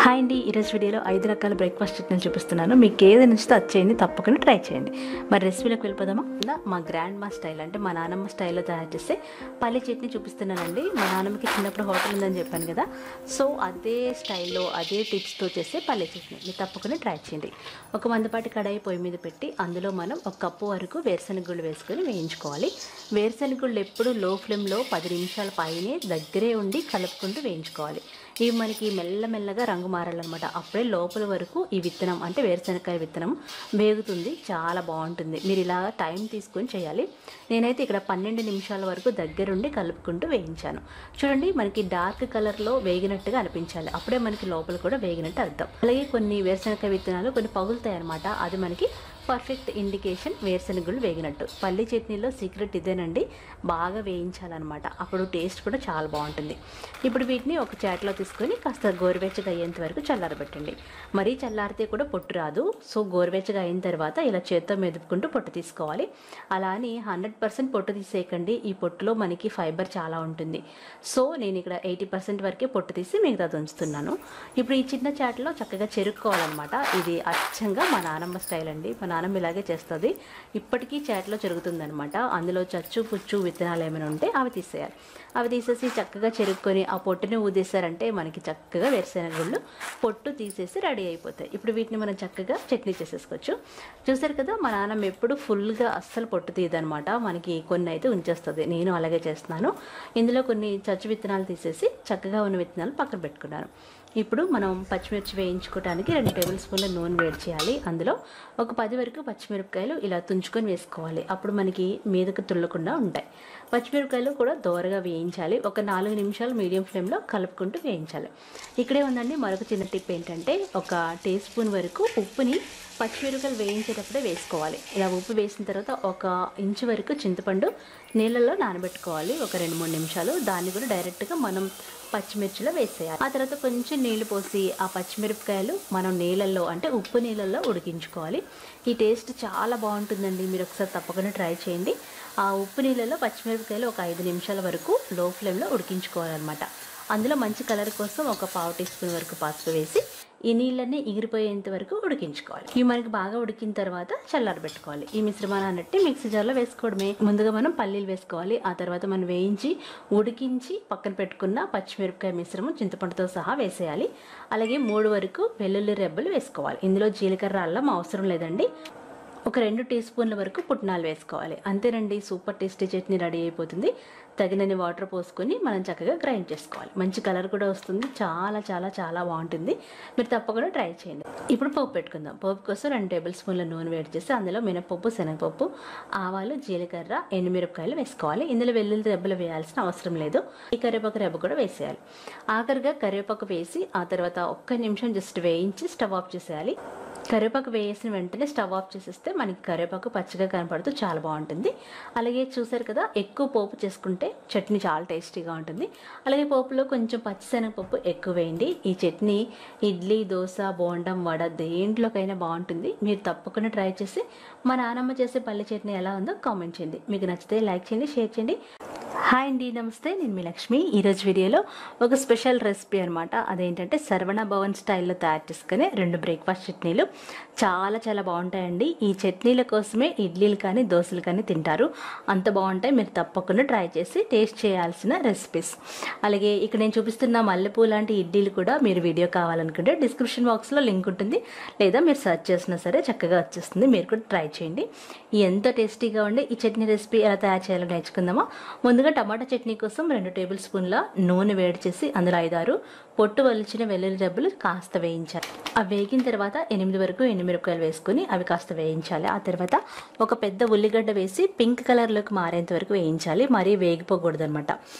Hi అండి, ఈరోజు వీడియోలో 5 రకాల బ్రేక్ఫాస్ట్ చట్నీలు చూపిస్తున్నాను. మీకు ఏది నచ్చితే అది చేయండి, తప్పకుండా ట్రై చేయండి. మరి రెసిపీలోకి వెళ్ళిపోదామా? మా గ్రాండ్ మా స్టైల్ అంటే మా నాన్నమ్మ స్టైల్లో తయారు చేస్తే పల్లి చట్నీ చూపిస్తున్నానండి. మా నాన్నమ్మకి చిన్నప్పుడు హోటల్ ఉందని చెప్పాను కదా, సో అదే స్టైల్లో అదే టిప్స్తో చేస్తే పల్లి చట్నీ మీరు తప్పకుండా ట్రై చేయండి. ఒక మందపాటి కడాయి పొయ్యి మీద పెట్టి అందులో మనం 1 కప్పు వరకు వేరుశనగ గుళ్ళు వేసుకొని వేయించుకోవాలి. వేరుశనగ గుళ్ళు ఎప్పుడు లో ఫ్లేమ్లో 10 నిమిషాల పైనే దగ్గరే ఉండి కలుపుకుంటూ వేయించుకోవాలి. ఇవి మనకి మెల్లమెల్లగా రంగు మారాలన్నమాట. అప్పుడే లోపల వరకు ఈ విత్తనం అంటే వేరుశనగకాయ విత్తనం వేగుతుంది, చాలా బాగుంటుంది. మీరు ఇలా టైం తీసుకొని చేయాలి. నేనైతే ఇక్కడ 12 నిమిషాల వరకు దగ్గరుండి కలుపుకుంటూ వేయించాను. చూడండి, మనకి డార్క్ కలర్లో వేగినట్టుగా అనిపించాలి, అప్పుడే మనకి లోపల కూడా వేగినట్టు అర్థం. అలాగే కొన్ని వేరుశనగకాయ విత్తనాలు కొన్ని పగులుతాయి అన్నమాట, అది మనకి పర్ఫెక్ట్ ఇండికేషన్ వేరుశనగలు వేగినట్టు. పల్లి చట్నీలో సీక్రెట్ ఇదేనండి, బాగా వేయించాలన్నమాట, అప్పుడు టేస్ట్ కూడా చాలా బాగుంటుంది. ఇప్పుడు వీటిని ఒక చాట్లో తీసుకొని కాస్త గోరువెచ్చగా అయ్యేంత వరకు చల్లారబెట్టండి. మరీ చల్లారితే కూడా పొట్టు రాదు, సో గోరువెచ్చగా అయిన తర్వాత ఇలా చేత్తో మెదుపుకుంటూ పొట్టు తీసుకోవాలి. అలా అని 100% పొట్టు తీసేయకండి, ఈ పొట్టులో మనకి ఫైబర్ చాలా ఉంటుంది. సో నేను ఇక్కడ 80% వరకే పొట్టు తీసి మిగతాది ఉంచుతున్నాను. ఇప్పుడు ఈ చిన్న చాట్లో చక్కగా చెరుక్కోవాలన్నమాట. ఇది అచ్చంగా మా నానమ్మ స్టైల్ అండి, మా నానమ్మ ఇలాగే చేస్తుంది. ఇప్పటికీ చాట్లో జరుగుతుందనమాట. అందులో చచ్చు పుచ్చు విత్తనాలు ఏమైనా ఉంటే అవి తీసేయాలి. అవి తీసేసి చక్కగా చెరుక్కొని ఆ పొట్టుని ఊదేశారంటే మనకి చక్కగా వేరుశనగ గుళ్ళు పొట్టు తీసేసి రెడీ అయిపోతాయి. ఇప్పుడు వీటిని మనం చక్కగా చట్నీ చేసేసుకోవచ్చు. చూసారు కదా, మా నాన్నమ్మ ఎప్పుడు ఫుల్గా అస్సలు పొట్టు తీయదనమాట, మనకి కొన్ని అయితే ఉంచేస్తుంది. నేను అలాగే చేస్తున్నాను. ఇందులో కొన్ని చచ్చు విత్తనాలు తీసేసి చక్కగా ఉన్న విత్తనాలు పక్కన పెట్టుకున్నాను. ఇప్పుడు మనం పచ్చిమిర్చి వేయించుకోవడానికి 2 టేబుల్ స్పూన్ల నూనె వేడి చేయాలి. అందులో ఒక 10 వరకు పచ్చిమిరపకాయలు ఇలా తుంచుకొని వేసుకోవాలి, అప్పుడు మనకి మీదకు తుల్లకుండా ఉంటాయి. పచ్చిమిరపకాయలు కూడా దోరగా వేయించాలి. ఒక 4 నిమిషాలు మీడియం ఫ్లేమ్లో కలుపుకుంటూ వేయించాలి. ఇక్కడే ఉందండి మరొక చిన్న టిప్ ఏంటంటే, ఒక టీ స్పూన్ వరకు ఉప్పుని పచ్చిమిరపకాయలు వేయించేటప్పుడే వేసుకోవాలి. ఇలా ఉప్పు వేసిన తర్వాత 1 ఇంచు వరకు చింతపండు నీళ్ళల్లో నానబెట్టుకోవాలి ఒక 2-3 నిమిషాలు. దాన్ని కూడా డైరెక్ట్గా మనం పచ్చిమిర్చిలో వేసేయాలి. ఆ తర్వాత కొంచెం నీళ్లు పోసి ఆ పచ్చిమిరపకాయలు మనం నీళ్ళల్లో అంటే ఉప్పు నీళ్ళల్లో ఉడికించుకోవాలి. ఈ టేస్ట్ చాలా బాగుంటుందండి, మీరు ఒకసారి తప్పకుండా ట్రై చేయండి. ఆ ఉప్పు నీళ్ళలో పచ్చిమిరపకాయలు ఒక 5 నిమిషాల వరకు లో ఫ్లేమ్లో ఉడికించుకోవాలన్నమాట. అందులో మంచి కలర్ కోసం ఒక 1/2 టీ స్పూన్ వరకు పసుపు వేసి ఈ నీళ్ళన్నీ ఎగిరిపోయేంత వరకు ఉడికించుకోవాలి. ఇవి మనకి బాగా ఉడికిన తర్వాత చల్లారబెట్టుకోవాలి. ఈ మిశ్రమాన్ని మిక్సీ జార్లో వేసుకోవడమే. ముందుగా మనం పల్లీలు వేసుకోవాలి, ఆ తర్వాత మనం వేయించి ఉడికించి పక్కన పెట్టుకున్న పచ్చిమిరపకాయ మిశ్రమం చింతపండుతో సహా వేసేయాలి. అలాగే 3 వరకు వెల్లుల్లి రెబ్బలు వేసుకోవాలి. ఇందులో జీలకర్ర అల్లం అవసరం లేదండి. ఒక 2 టీ స్పూన్ల వరకు పుట్నాలు వేసుకోవాలి. అంతేనండి, సూపర్ టేస్టీ చట్నీ రెడీ అయిపోతుంది. తగినన్ని వాటర్ పోసుకొని మనం చక్కగా గ్రైండ్ చేసుకోవాలి. మంచి కలర్ కూడా వస్తుంది, చాలా చాలా చాలా బాగుంటుంది. మీరు తప్పకుండా ట్రై చేయండి. ఇప్పుడు పోపు పెట్టుకుందాం. పోపు కోసం 2 టేబుల్ స్పూన్ల నూనె వేడి చేసి అందులో మినపప్పు, శనగపప్పు, ఆవాలు, జీలకర్ర, ఎండుమిరపకాయలు వేసుకోవాలి. ఇందులో వెల్లుల్లి రెబ్బలు వేయాల్సిన అవసరం లేదు. ఈ కరివేపాకు రెబ్బ కూడా వేసేయాలి. ఆఖరిగా కరివేపాకు వేసి ఆ తర్వాత 1 నిమిషం జస్ట్ వేయించి స్టవ్ ఆఫ్ చేసేయాలి. కరివేపాకు వేసిన వెంటనే స్టవ్ ఆఫ్ చేసేస్తే మనకి కరివేపాకు పచ్చిగా కనపడుతూ చాలా బాగుంటుంది. అలాగే చూసారు కదా, ఎక్కువ పోపు చేసుకుంటే చట్నీ చాలా టేస్టీగా ఉంటుంది. అలాగే పోపులో కొంచెం పచ్చిశనగపప్పు ఎక్కువ వేయండి. ఈ చట్నీ ఇడ్లీ, దోశ, బోండం, వడ దేంట్లోకైనా బాగుంటుంది. మీరు తప్పకుండా ట్రై చేసి మా నానమ్మ చేసే పల్లి చట్నీ ఎలా ఉందో కామెంట్ చేయండి. మీకు నచ్చితే లైక్ చేయండి, షేర్ చేయండి. హాయ్ అండి, నమస్తే, నేను మీ లక్ష్మి. ఈరోజు వీడియోలో ఒక స్పెషల్ రెసిపీ అనమాట. అదేంటంటే శరవణ భవన్ స్టైల్లో తయారు చేసుకునే 2 బ్రేక్ఫాస్ట్ చట్నీలు చాలా చాలా బాగుంటాయండి. ఈ చట్నీల కోసమే ఇడ్లీలు కానీ దోశలు కానీ తింటారు, అంత బాగుంటాయి. మీరు తప్పకుండా ట్రై చేసి టేస్ట్ చేయాల్సిన రెసిపీస్. అలాగే ఇక్కడ నేను చూపిస్తున్న మల్లెపూ లాంటి ఇడ్లీలు కూడా మీరు వీడియో కావాలనుకుంటే డిస్క్రిప్షన్ బాక్స్లో లింక్ ఉంటుంది, లేదా మీరు సెర్చ్ చేసినా సరే చక్కగా వచ్చేస్తుంది. మీరు కూడా ట్రై చేయండి. ఎంతో టేస్టీగా ఉండే ఈ చట్నీ రెసిపీ ఎలా తయారు చేయాలో నేర్చుకుందామా. ముందుగా టమాటా చట్నీ కోసం 2 టేబుల్ స్పూన్ల నూనె వేడి చేసి అందులో 5-6 పొట్టు వలిచిన వెల్లుల్లి రెబ్బలు కాస్త వేయించాలి. అవి వేగిన తర్వాత 8 వరకు ఎండుమిరపకాయలు వేసుకుని అవి కాస్త వేయించాలి. ఆ తర్వాత ఒక పెద్ద ఉల్లిగడ్డ వేసి పింక్ కలర్లోకి మారేంత వరకు వేయించాలి, మరీ వేగిపోకూడదు అనమాట.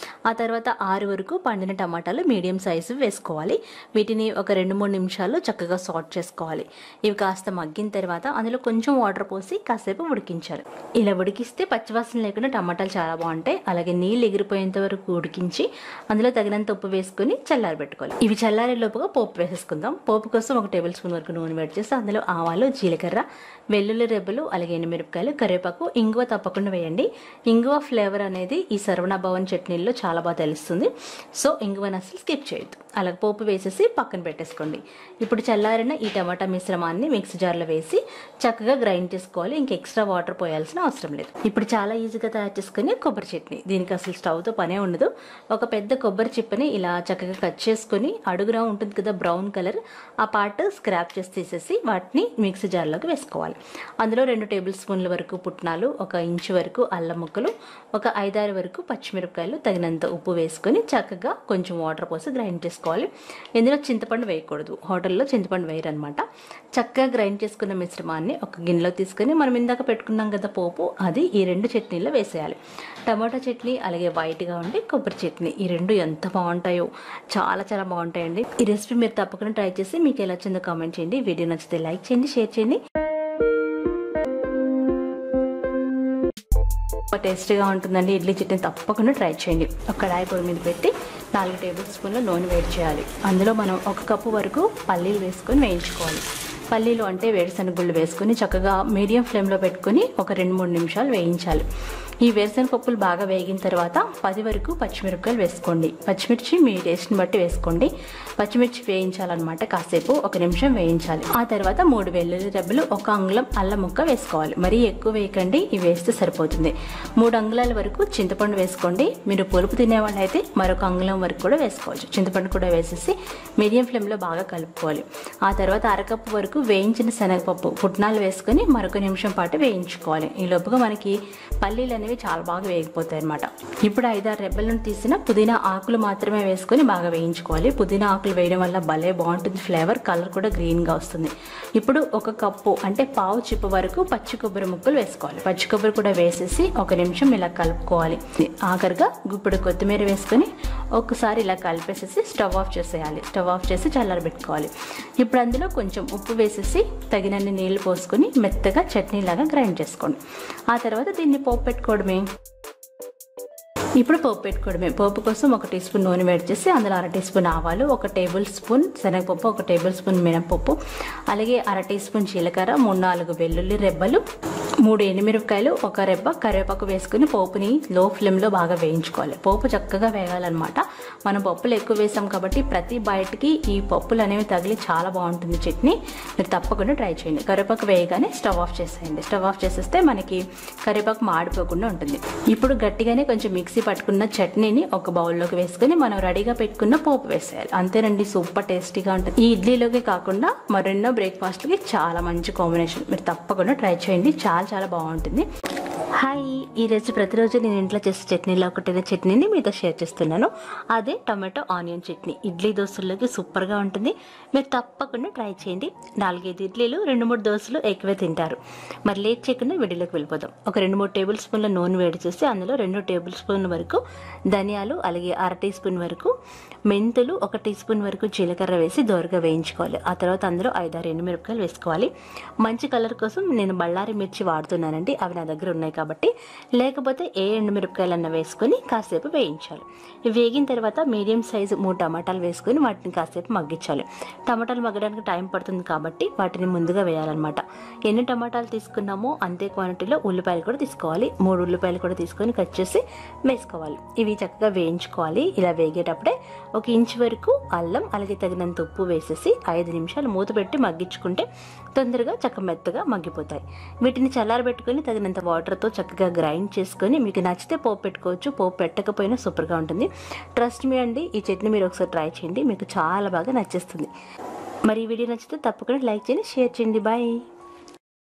ఆ తర్వాత 6 వరకు పండిన టమాటాలు మీడియం సైజు వేసుకోవాలి. వీటిని ఒక 2-3 నిమిషాలు చక్కగా సాట్ చేసుకోవాలి. ఇవి కాస్త మగ్గిన తర్వాత అందులో కొంచెం వాటర్ పోసి కాసేపు ఉడికించాలి. ఇలా ఉడికిస్తే పచ్చివాసన లేకుండా టమాటాలు చాలా బాగుంటాయి. అలాగే నీళ్ళు నీళ్ళు ఎగిరిపోయేంత వరకు ఉడికించి అందులో తగినంత ఉప్పు వేసుకొని చల్లారబెట్టుకోవాలి. ఇవి చల్లారే లోపుగా పోపు వేసేసుకుందాం. పోపు కోసం 1 టేబుల్ స్పూన్ వరకు నూనె వేడి చేసి అందులో ఆవాలు, జీలకర్ర, వెల్లుల్లి రెబ్బలు, అలాగే ఎండుమిరపకాయలు, కరివేపాకు, ఇంగువ తప్పకుండా వేయండి. ఇంగువ ఫ్లేవర్ అనేది ఈ సర్వణ భవన్ చట్నీల్లో చాలా బాగా తెలుస్తుంది. సో ఇంగువని అసలు స్కిప్ చేయొద్దు. అలాగే పోపు వేసేసి పక్కన పెట్టేసుకోండి. ఇప్పుడు చల్లారిన ఈ టమాటా మిశ్రమాన్ని మిక్సీ జార్లో వేసి చక్కగా గ్రైండ్ చేసుకోవాలి. ఇంక ఎక్స్ట్రా వాటర్ పోయాల్సిన అవసరం లేదు. ఇప్పుడు చాలా ఈజీగా తయారు చేసుకునే కొబ్బరి చట్నీ. దీనికి అసలు స్టవ్తో పనే ఉండదు. ఒక పెద్ద కొబ్బరి చిప్పని ఇలా చక్కగా కట్ చేసుకొని అడుగున ఉంటుంది కదా బ్రౌన్ కలర్, ఆ పార్ట్ స్క్రాప్ చేసి తీసేసి వాటిని మిక్సీ జార్లోకి వేసుకోవాలి. అందులో 2 టేబుల్ స్పూన్ల వరకు పుట్నాలు, 1 ఇంచు వరకు అల్లం ముక్కలు, ఒక 5-6 వరకు పచ్చిమిరపకాయలు, తగినంత ఉప్పు వేసుకొని చక్కగా కొంచెం వాటర్ పోసి గ్రైండ్ చేసుకోవాలి. ఇందులో చింతపండు వేయకూడదు. హోటల్లో చింతపండు వేయరనమాట. చక్కగా గ్రైండ్ చేసుకున్న మిశ్రమాన్ని ఒక గిన్నెలో తీసుకొని మనం ఇందాక పెట్టుకున్నాం కదా పోపు, అది ఈ 2 చట్నీల్లో వేసేయాలి. టమాటా చట్నీ అలాగే వైట్గా ఉండి కొబ్బరి చట్నీ, ఈ 2 ఎంత బాగుంటాయో, చాలా చాలా బాగుంటాయండి. ఈ రెసిపీ మీరు తప్పకుండా ట్రై చేసి మీకు ఎలా వచ్చిందో కామెంట్ చేయండి. వీడియో నచ్చితే లైక్ చేయండి, షేర్ చేయండి. టేస్టీగా ఉంటుందండి ఇడ్లీ చట్నీ, తప్పకుండా ట్రై చేయండి. ఒక కడాయి పొయ్యి మీద పెట్టి 4 టేబుల్ స్పూన్ల నూనె వేడి చేయాలి. అందులో మనం 1 కప్పు వరకు పల్లీలు వేసుకొని వేయించుకోవాలి. పల్లీలు అంటే వేరుశనగ గుళ్ళు వేసుకొని చక్కగా మీడియం ఫ్లేమ్లో పెట్టుకొని ఒక 2-3 నిమిషాలు వేయించాలి. ఈ వేరుశనగ పప్పులు బాగా వేగిన తర్వాత 10 వరకు పచ్చిమిరపకాయలు వేసుకోండి. పచ్చిమిర్చి మీ టేస్ట్ని బట్టి వేసుకోండి. పచ్చిమిర్చి వేయించాలన్నమాట. కాసేపు 1 నిమిషం వేయించాలి. ఆ తర్వాత 3 వెల్లుల్లి రెబ్బలు, 1 అంగుళం అల్లం ముక్క వేసుకోవాలి. మరీ ఎక్కువ వేయకండి, ఇవి వేస్తే సరిపోతుంది. 3 అంగుళాల వరకు చింతపండు వేసుకోండి. మీరు పులుపు తినేవాళ్ళు అయితే మరొక అంగుళం వరకు కూడా వేసుకోవచ్చు. చింతపండు కూడా వేసేసి మీడియం ఫ్లేమ్లో బాగా కలుపుకోవాలి. ఆ తర్వాత 1/2 కప్పు వరకు వేయించిన శనగపప్పు, పుట్నాలు వేసుకొని మరొక నిమిషం పాటు వేయించుకోవాలి. ఈ లోపుగా మనకి పల్లీలు అనేవి చాలా బాగా వేగిపోతాయి అన్నమాట. ఇప్పుడు 5-6 రెబ్బలను తీసిన పుదీనా ఆకులు మాత్రమే వేసుకొని బాగా వేయించుకోవాలి. పుదీనా ఆకులు వేయడం వల్ల భలే బాగుంటుంది ఫ్లేవర్, కలర్ కూడా గ్రీన్గా వస్తుంది. ఇప్పుడు 1 కప్పు అంటే పావు చిప్ప వరకు పచ్చి కొబ్బరి ముక్కలు వేసుకోవాలి. పచ్చి కొబ్బరి కూడా వేసేసి 1 నిమిషం ఇలా కలుపుకోవాలి. ఆఖరిగా గుప్పెడు కొత్తిమీర వేసుకొని ఒకసారి ఇలా కలిపేసేసి స్టవ్ ఆఫ్ చేసేయాలి. స్టవ్ ఆఫ్ చేసి చల్లారబెట్టుకోవాలి. ఇప్పుడు అందులో కొంచెం ఉప్పు వేసేసి తగినన్ని నీళ్లు పోసుకొని మెత్తగా చట్నీలాగా గ్రైండ్ చేసుకోండి. ఆ తర్వాత దీన్ని పోపు పెట్టుకోవడమే. ఇప్పుడు పోపు పెట్టుకోవడమే. పోపు కోసం 1 టీ స్పూన్ నూనె వేడి చేసి అందులో 1/2 టీ స్పూన్ ఆవాలు, 1 టేబుల్ స్పూన్ శనగపప్పు, 1 టేబుల్ స్పూన్ మినపప్పు, అలాగే 1/2 టీ స్పూన్ జీలకర్ర, 3-4 వెల్లుల్లి రెబ్బలు, 3 ఎండుమిరపకాయలు, 1 రెబ్బ కరివేపాకు వేసుకుని పోపుని లో ఫ్లేమ్లో బాగా వేయించుకోవాలి. పోపు చక్కగా వేగాలన్నమాట. మనం పప్పులు ఎక్కువ వేసాం కాబట్టి ప్రతి బయటికి ఈ పప్పులు అనేవి తగిలి చాలా బాగుంటుంది చట్నీ. మీరు తప్పకుండా ట్రై చేయండి. కరివేపాకు వేయగానే స్టవ్ ఆఫ్ చేసేయండి. స్టవ్ ఆఫ్ చేసేస్తే మనకి కరివేపాకు మాడిపోకుండా ఉంటుంది. ఇప్పుడు గట్టిగానే కొంచెం మిక్సీ పట్టుకున్న చట్నీని ఒక బౌల్లోకి వేసుకొని మనం రెడీగా పెట్టుకున్న పోపు వేసేయాలి. అంతేనండి, సూపర్ టేస్టీగా ఉంటుంది. ఈ ఇడ్లీలోకి కాకుండా మరెన్నో బ్రేక్ఫాస్ట్కి చాలా మంచి కాంబినేషన్. మీరు తప్పకుండా ట్రై చేయండి, చాలా చాలా బాగుంటుంది. హాయ్, ఈరోజు ప్రతిరోజు నేను ఇంట్లో చేసే చట్నీలో ఒకటైన చట్నీని మీతో షేర్ చేస్తున్నాను. అదే టమాటో ఆనియన్ చట్నీ. ఇడ్లీ దోశల్లోకి సూపర్గా ఉంటుంది. మీరు తప్పకుండా ట్రై చేయండి. 4-5 ఇడ్లీలు, 2-3 దోశలు ఎక్కువే తింటారు. మరి లేట్ చేయకుండా వీడియోలోకి వెళ్ళిపోదాం. ఒక 2-3 టేబుల్ స్పూన్ల నూనె వేడి చేసి అందులో 2 టేబుల్ స్పూన్ల వరకు ధనియాలు, అలాగే 1/2 టీ స్పూన్ వరకు మెంతులు, 1 టీ స్పూన్ వరకు జీలకర్ర వేసి దోరగా వేయించుకోవాలి. ఆ తర్వాత అందులో 5-6 ఎండుమిరపకాయలు వేసుకోవాలి. మంచి కలర్ కోసం నేను బళ్ళారి మిర్చి వాడుతున్నానండి. అవి నా దగ్గర ఉన్నాయి కాబట్టి, లేకపోతే ఏ ఎండుమిరపకాయలన్నా వేసుకొని కాసేపు వేయించాలి. ఇవి వేగిన తర్వాత మీడియం సైజు 3 టమాటాలు వేసుకొని వాటిని కాసేపు మగ్గించాలి. టమాటాలు మగ్గడానికి టైం పడుతుంది కాబట్టి వాటిని ముందుగా వేయాలన్నమాట. ఎన్ని టమాటాలు తీసుకున్నామో అంతే క్వాంటిటీలో ఉల్లిపాయలు కూడా తీసుకోవాలి. 3 ఉల్లిపాయలు కూడా తీసుకొని కట్ చేసి వేసుకోవాలి. ఇవి చక్కగా వేయించుకోవాలి. ఇలా వేగేటప్పుడే 1 ఇంచు వరకు అల్లం, అలాగే తగినంత ఉప్పు వేసేసి 5 నిమిషాలు మూత పెట్టి మగ్గించుకుంటే తొందరగా మెత్తగా మగ్గిపోతాయి. వీటిని చల్లారబెట్టుకొని తగినంత వాటర్తో చక్కగా గ్రైండ్ చేసుకొని మీకు నచ్చితే పోపు పెట్టుకోవచ్చు. పోపు పెట్టకపోయినా సూపర్గా ఉంటుంది. ట్రస్ట్ మీ అండి, ఈ చట్నీ మీరు ఒకసారి ట్రై చేయండి, మీకు చాలా బాగా నచ్చేస్తుంది. మరి ఈ వీడియో నచ్చితే తప్పకుండా లైక్ చేయండి, షేర్ చేయండి. బాయ్.